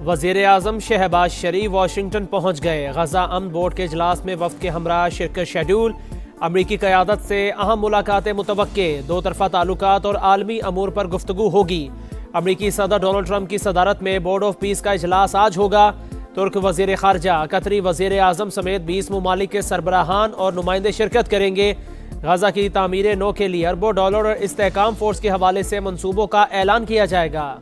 वज़ीर आज़म शहबाज शरीफ वाशिंगटन पहुँच गए। गजा अमन बोर्ड के इजलास में वफ्द के हमरा शिरकत शेड्यूल। अमरीकी क़यादत से अहम मुलाकातें मुतवक्के। दो तरफ़ा ताल्लुकात और आलमी अमूर पर गुफ्तगू होगी। अमरीकी सदर डोनाल्ड ट्रंप की सदारत में बोर्ड ऑफ पीस का इजलास आज होगा। तुर्क वज़ीर ख़ारजा, कतरी वज़ीर आज़म समेत 20 ममालिक के सरबराहान और नुमाइंदे शिरकत करेंगे। गजा की तामीर नौ के लिए अरबों डॉलर और इस्तेहकाम फोर्स के हवाले से मंसूबों का ऐलान किया जाएगा।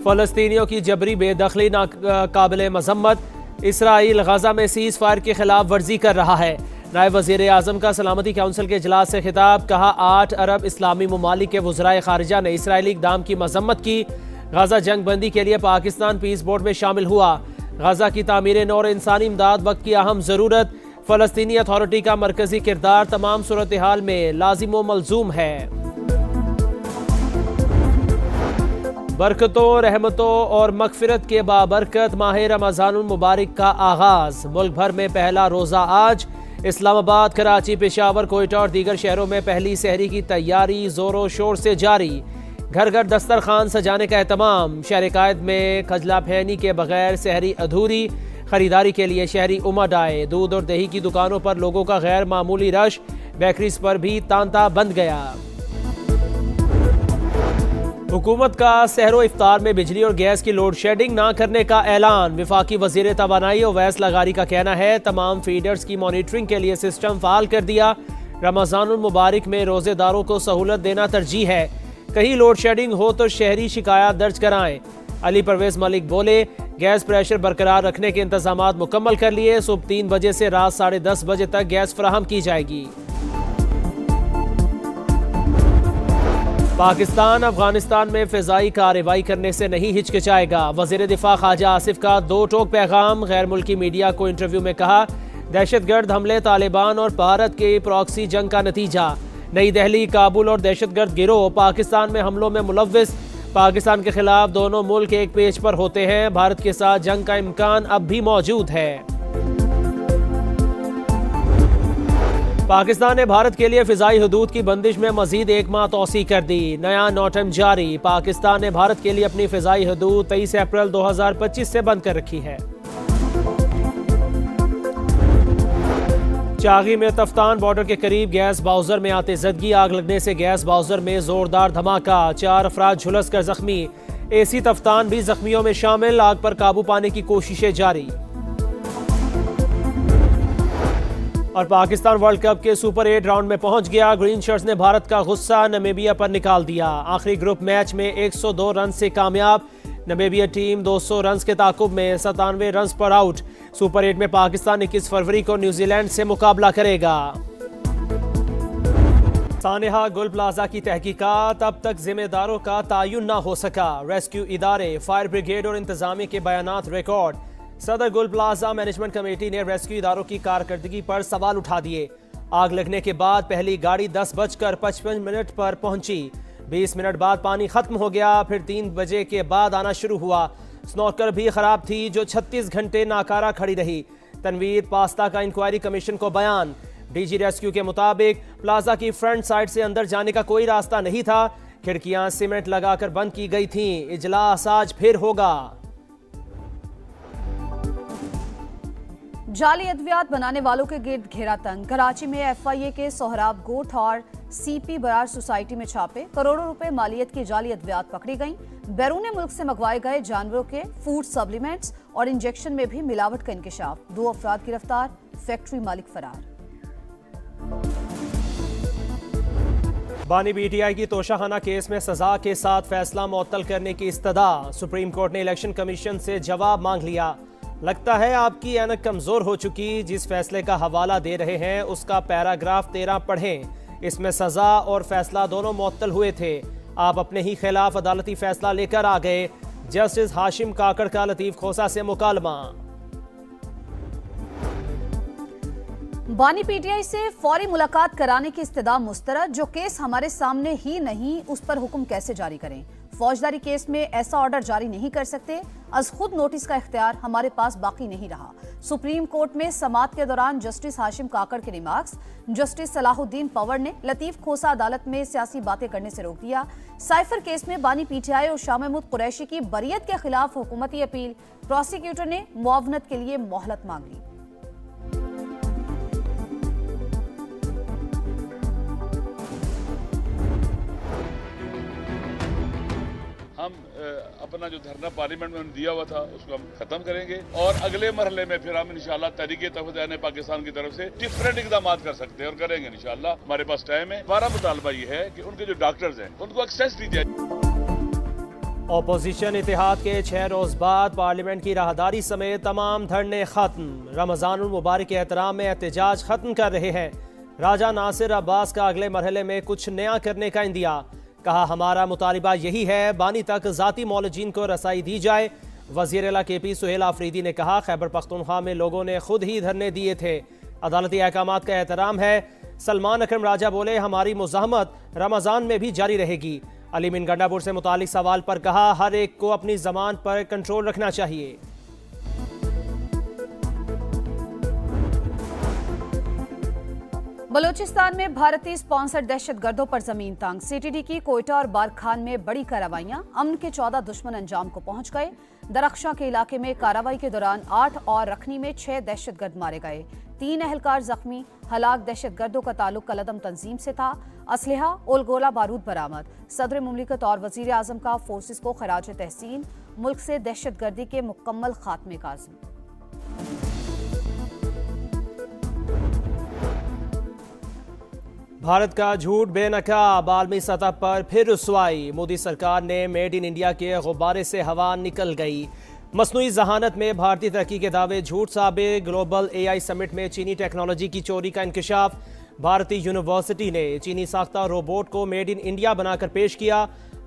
फ़लस्तीनियों की जबरी बेदखली नाकाबिले मज़म्मत। इसराइल गजा में सीज़ फायर की खिलाफ वर्जी कर रहा है। नायब वज़ीर आज़म का सलामती काउंसिल के इजलास से खिताब। कहा 8 अरब इस्लामी ममालिक के वज़राए ख़ारिजा ने इसराइली इक़दाम की मज़म्मत की। गजा जंग बंदी के लिए पाकिस्तान पीस बोर्ड में शामिल हुआ। गजा की तामीर नौ और इंसानी इमदाद वक्त की अहम ज़रूरत। फ़लस्तीनी अथॉरिटी का मरकज़ी किरदार तमाम सूरत हाल में लाजिम व मलजूम है। बरकतों, रहमतों और मगफिरत के बाबरकत माह रमज़ानुल मुबारक का आगाज़। मुल्क भर में पहला रोज़ा आज। इस्लामाबाद, कराची, पेशावर, कोयटा और दीगर शहरों में पहली सहरी की तैयारी ज़ोरों शोर से जारी। घर घर दस्तरखान सजाने का एहतमाम। शहर कायद में खजला फैनी के बगैर सहरी अधूरी। खरीदारी के लिए शहरी उमड़ आए। दूध और दही की दुकानों पर लोगों का गैर मामूली रश। बेकरीज पर भी तांता बंद गया। हुकूमत का सहरो इफ्तार में बिजली और गैस की लोड शेडिंग ना करने का ऐलान। वफाकी वजीर तवानाई ओवैस लगारी का कहना है तमाम फीडर्स की मॉनिटरिंग के लिए सिस्टम फाल कर दिया। रमज़ानुल मुबारक में रोज़ेदारों को सहूलत देना तरजीह है। कहीं लोड शेडिंग हो तो शहरी शिकायत दर्ज कराएं। अली परवेज मलिक बोले गैस प्रेशर बरकरार रखने के इंतजाम मुकम्मल कर लिए। सुबह 3 बजे से रात 10:30 बजे तक गैस फराहम की जाएगी। पाकिस्तान अफगानिस्तान में फ़िज़ाई कार्रवाई करने से नहीं हिचकिचाएगा। वज़ीर दिफा ख्वाजा आसिफ का 2 टोक पैगाम। गैर मुल्की मीडिया को इंटरव्यू में कहा दहशतगर्द हमले तालिबान और भारत के प्रॉक्सी जंग का नतीजा। नई दिल्ली, काबुल और दहशतगर्द गिरोह पाकिस्तान में हमलों में मुलव्विस। पाकिस्तान के खिलाफ दोनों मुल्क एक पेज पर होते हैं। भारत के साथ जंग का इम्कान अब भी मौजूद है। पाकिस्तान ने भारत के लिए फ़िज़ाई हदूद की बंदिश में मज़ीद 1 माह तौसी कर दी। नया नोटम जारी। पाकिस्तान ने भारत के लिए अपनी फ़िज़ाई हदूद 23 अप्रैल 2025 से बंद कर रखी है। चागी में तफ्तान बॉर्डर के करीब गैस बाउजर में आते जदगी। आग लगने से गैस बाउजर में जोरदार धमाका। 4 अफराद झुलस कर जख्मी। एसी तफ्तान भी जख्मियों में शामिल। आग पर काबू पाने की कोशिशें जारी। और पाकिस्तान वर्ल्ड कप के सुपर 8 राउंड में पहुंच गया। ग्रीन शर्ट्स ने भारत का गुस्सा नमीबिया पर निकाल दिया। आखिरी ग्रुप मैच में 102 रन से कामयाब। नमीबिया टीम 200 रन के ताकुब में 97 रन पर आउट। सुपर 8 में पाकिस्तान 21 फरवरी को न्यूजीलैंड से मुकाबला करेगा। सानेहा गुल प्लाजा की तहकीकात। अब तक जिम्मेदारों का तयन न हो सका। रेस्क्यू इदारे, फायर ब्रिगेड और इंतजामिया के बयानात रिकॉर्ड। सदर गुल प्लाजा मैनेजमेंट कमेटी ने रेस्क्यू इदारों की कारकर्दगी पर सवाल उठा दिए। आग लगने के बाद पहली गाड़ी 10:55 पर पहुंची। 20 मिनट बाद पानी खत्म हो गया। फिर 3 बजे के बाद आना शुरू हुआ। स्नॉकर भी खराब थी जो 36 घंटे नाकारा खड़ी रही। तनवीर पास्ता का इंक्वायरी कमीशन को बयान। डीजी रेस्क्यू के मुताबिक प्लाजा की फ्रंट साइड से अंदर जाने का कोई रास्ता नहीं था। खिड़कियां सीमेंट लगाकर बंद की गई थीं। इजलास आज फिर होगा। जाली अद्वियात बनाने वालों के गिर्द घेरा तंग। कराची में FIA के सोहराब गोट और CP बरार सोसाइटी में छापे। करोड़ों रुपए मालियत की जाली अद्वियात पकड़ी गईं। बैरून मुल्क से मंगवाए गए जानवरों के फूड सप्लीमेंट्स और इंजेक्शन में भी मिलावट का इंकशाफ। 2 अफराद गिरफ्तार, फैक्ट्री मालिक फरार। बानी BTI की तोशाखाना केस में सजा के साथ फैसला मुअत्तल करने की इस्तदा। सुप्रीम कोर्ट ने इलेक्शन कमीशन से जवाब मांग लिया। लगता है आपकी ऐनक कमजोर हो चुकी। जिस फैसले का हवाला दे रहे हैं उसका पैराग्राफ 13 पढ़ें। इसमें सजा और फैसला दोनों मुअत्तल हुए थे। आप अपने ही खिलाफ अदालती फैसला लेकर आ गए। जस्टिस हाशिम काकड़ का लतीफ खोसा से मुकालमा। बानी PTI से फौरी मुलाकात कराने की इस्तदा मुस्तरद। जो केस हमारे सामने ही नहीं उस पर हुक्म कैसे जारी करें। फौजदारी केस में ऐसा ऑर्डर जारी नहीं कर सकते। अज खुद नोटिस का इख्तियार हमारे पास बाकी नहीं रहा। सुप्रीम कोर्ट में समाअत के दौरान जस्टिस हाशिम काकड़ के रिमार्क्स। जस्टिस सलाहुद्दीन पवर ने लतीफ खोसा अदालत में सियासी बातें करने से रोक दिया। साइफर केस में बानी पीटीआई और शाह महमूद कुरैशी की बरियत के खिलाफ हुकूमती अपील। प्रोसिक्यूटर ने मुआवनत के लिए मोहलत मांग ली। हम अपना जो धरना पार्लियामेंट में दिया हुआ था उसको हम खत्म करेंगे और अगले मरहले में फिर हम इंशाल्लाह तहरीके तहफ़्फ़ुज़ पाकिस्तान की तरफ से डिफरेंट इकदाम कर सकते हैं और करेंगे इंशाल्लाह। हमारे पास टाइम है। हमारा मुतालबा ये है कि उनके जो डॉक्टर्स हैं उनको एक्सेस दी जाए। ऑपोजिशन इत्तेहाद के 6 रोज बाद पार्लियामेंट की राहदारी समेत तमाम धरने खत्म। रमजानुल मुबारक के एहतराम में एहतजाज खत्म कर रहे हैं। राजा नासिर अब्बास का अगले मरहले में कुछ नया करने का इंदिया। कहा हमारा मुतालिबा यही है बानी तक जाती मौलजीन को रसाई दी जाए। वज़ीर आला KP सुहेल आफरीदी ने कहा खैबर पख्तूनख्वा में लोगों ने खुद ही धरने दिए थे। अदालती अहकामात का एहतराम है। सलमान अकरम राजा बोले हमारी मुज़ाहमत रमज़ान में भी जारी रहेगी। अली मिन गंडापुर से मुतालिक सवाल पर कहा हर एक को अपनी ज़बान पर कंट्रोल रखना चाहिए। बलूचिस्तान में भारतीय स्पॉन्सर्ड दहशतगर्दों पर जमीन तंग। CTD की कोयटा और बारखान में बड़ी कार्रवाइयां। अमन के 14 दुश्मन अंजाम को पहुंच गए। दरख्शां के इलाके में कार्रवाई के दौरान 8 और रखनी में 6 दहशतगर्द मारे गए। 3 एहलकार जख्मी। हलाक दहशतगर्दों का ताल्लुक कलदम तंजीम से था। असलहा और गोला बारूद बरामद। सदर मुमलिकत और वजीर आजम का फोर्सेस को खराज तहसीन। मुल्क से दहशतगर्दी के मुकम्मल खात्मे का आज़म। भारत का झूठ बेनकाब आलमी सतह पर फिर रुसवाई। मोदी सरकार ने मेड इन इंडिया के गुब्बारे से हवा निकल गई। मसनूई जहानत में भारतीय तरक्की के दावे झूठ साबित। ग्लोबल AI समिट में चीनी टेक्नोलॉजी की चोरी का इंकशाफ। भारतीय यूनिवर्सिटी ने चीनी साख्ता रोबोट को मेड इन इंडिया बनाकर पेश किया।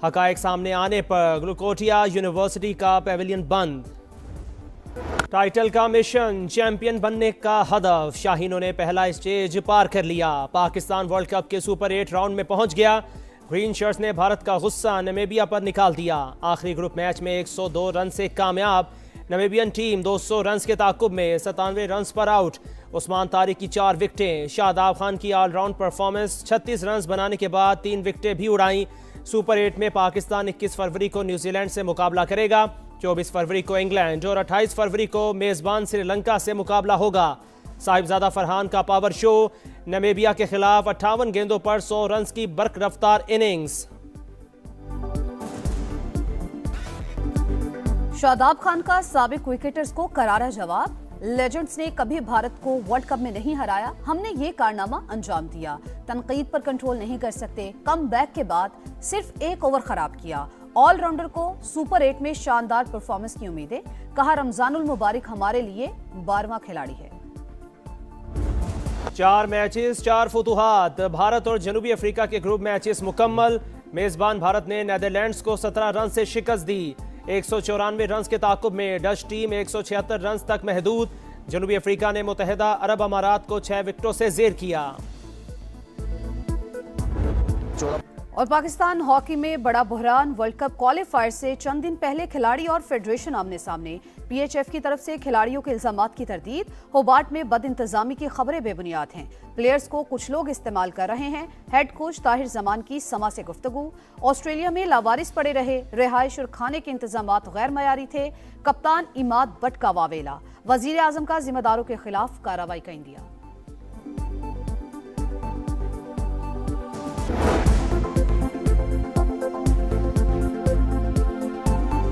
हकायक सामने आने पर ग्लूकोटिया यूनिवर्सिटी का पैवेलियन बंद। टाइटल का मिशन चैंपियन बनने का हदफ। शाहीनों ने पहला स्टेज पार कर लिया। पाकिस्तान वर्ल्ड कप के सुपर 8 राउंड में पहुंच गया। ग्रीन शर्ट्स ने भारत का गुस्सा नमीबिया पर निकाल दिया। आखिरी ग्रुप मैच में 102 रन से कामयाब। नमीबियन टीम 200 रन के ताकुब में 97 रन पर आउट। उस्मान तारिक की 4 विकेटें। शादाब खान की ऑलराउंड परफॉर्मेंस। 36 रन बनाने के बाद 3 विकेटें भी उड़ाई। सुपर 8 में पाकिस्तान 21 फरवरी को न्यूजीलैंड से मुकाबला करेगा। 24 फरवरी को इंग्लैंड और 28 फरवरी को मेजबान श्रीलंका से मुकाबला होगा। साहिबजादा फरहान का पावर शो। नमीबिया के खिलाफ 58 गेंदों पर 100 रन की बर्क रफ्तार इनिंग्स। शादाब खान का साबिक विकेटर्स को करारा जवाब। लेजेंड्स ने कभी भारत को वर्ल्ड कप में नहीं हराया। हमने ये कारनामा अंजाम दिया। तनकीद पर कंट्रोल नहीं कर सकते। कम बैक के बाद सिर्फ 1 ओवर खराब किया। ऑलराउंडर को सुपर 8 में शानदार परफॉर्मेंस की उम्मीदें। कहा रमजानुल मुबारक हमारे लिए 12वां खिलाड़ी है। 4 मैचेस 4 फुतुहात। भारत और जनूबी अफ्रीका के ग्रुप मैचेस मुकम्मल। मेजबान भारत ने नीदरलैंड्स को 17 रन से शिकस्त दी। 194 रन के ताकुब में डच टीम 176 रन तक महदूद। जनूबी अफ्रीका ने मुत्तहिदा अरब अमारात को 6 विकेटों से जेर किया। और पाकिस्तान हॉकी में बड़ा बुहरान। वर्ल्ड कप क्वालिफायर से चंद दिन पहले खिलाड़ी और फेडरेशन आमने सामने। PHF की तरफ से खिलाड़ियों के इल्जामात की तरदीद। होबार्ट में बदइंतजामी की खबरें बेबुनियाद हैं। प्लेयर्स को कुछ लोग इस्तेमाल कर रहे हैं। हेड कोच ताहिर जमान की समा से गुफ्तगू। ऑस्ट्रेलिया में लावारिस पड़े रहे। रिहाइश और खाने के इंतजामात गैर मयारी थे। कप्तान इमाद बट का वावेला। वजीर आजम का जिम्मेदारों के खिलाफ कार्रवाई का इंदिया।